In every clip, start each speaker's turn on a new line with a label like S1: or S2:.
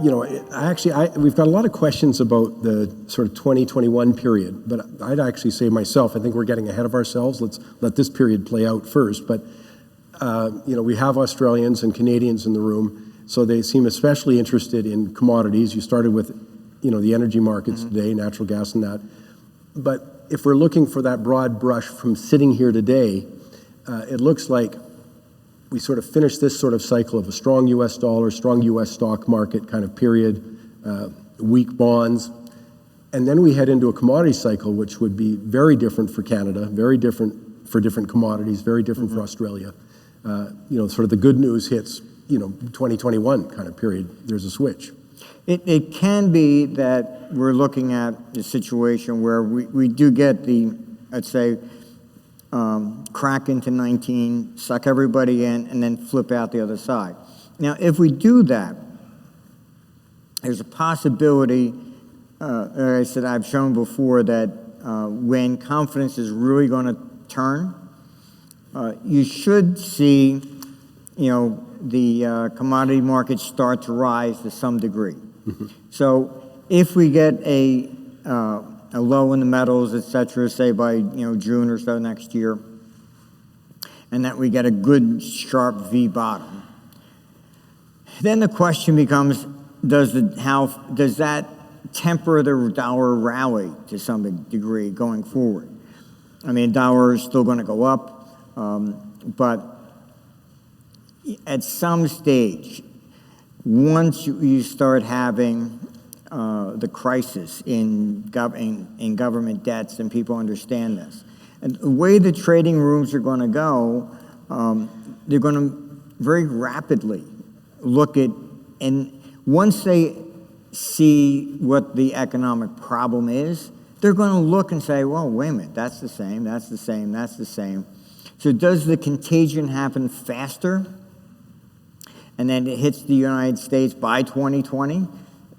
S1: we've got a lot of questions about the sort of 2021 period, but I'd actually say myself, I think we're getting ahead of ourselves. Let's let this period play out first. But, we have Australians and Canadians in the room, so they seem especially interested in commodities. You started with, the energy markets today, natural gas and that. But if we're looking for that broad brush from sitting here today, it looks like we sort of finished this sort of cycle of a strong U.S. dollar, strong U.S. stock market kind of period, weak bonds, and then we head into a commodity cycle, which would be very different for Canada, very different for different commodities, very different for Australia. Sort of the good news hits, 2021 kind of period. There's a switch.
S2: It can be that we're looking at a situation where we do get the, let's say, crack into 19, suck everybody in, and then flip out the other side. Now, if we do that, there's a possibility, like I said, I've shown before that when confidence is really going to turn, you should see, the commodity markets start to rise to some degree. So if we get a low in the metals, et cetera, say by June or so next year, and that we get a good sharp V bottom, then the question becomes: does that temper the dollar rally to some degree going forward? I mean, dollar is still going to go up, but at some stage, once you start having the crisis in government debts, and people understand this, and the way the trading rooms are going to go, they're going to very rapidly look at, and once they see what the economic problem is, they're going to look and say, well, wait a minute, that's the same, that's the same, that's the same. So does the contagion happen faster, and then it hits the United States by 2020?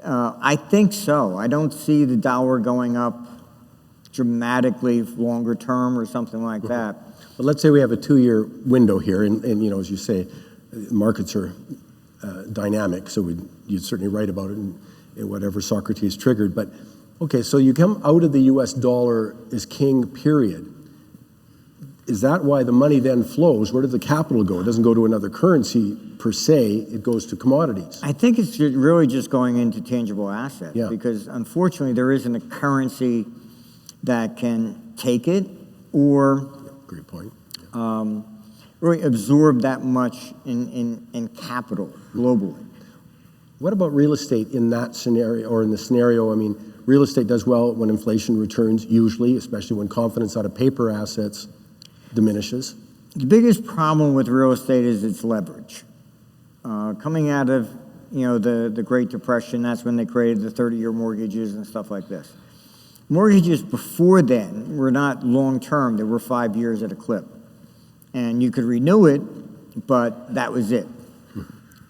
S2: I think so. I don't see the dollar going up dramatically longer term or something like that.
S1: But let's say we have a 2-year window here, and as you say, markets are dynamic, so you'd certainly write about it in whatever Socrates triggered. But okay, so you come out of the U.S. dollar is king period. Is that why the money then flows? Where does the capital go? It doesn't go to another currency per se, it goes to commodities.
S2: I think it's really just going into tangible assets, because unfortunately there isn't a currency that can take it or
S1: great point.
S2: Really absorb that much in capital globally.
S1: What about real estate in that scenario, or in the scenario? I mean, real estate does well when inflation returns, usually, especially when confidence out of paper assets diminishes.
S2: The biggest problem with real estate is its leverage. Coming out of the Great Depression, that's when they created the 30-year mortgages and stuff like this. Mortgages before then were not long-term. They were 5 years at a clip. And you could renew it, but that was it.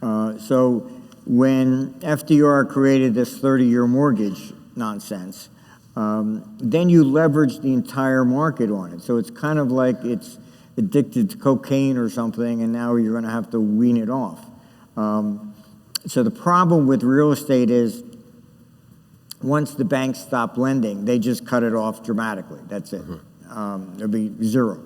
S2: So when FDR created this 30-year mortgage nonsense, then you leverage the entire market on it. So it's kind of like it's addicted to cocaine or something, and now you're going to have to wean it off. So the problem with real estate is once the banks stop lending, they just cut it off dramatically. That's it. There'll be zero.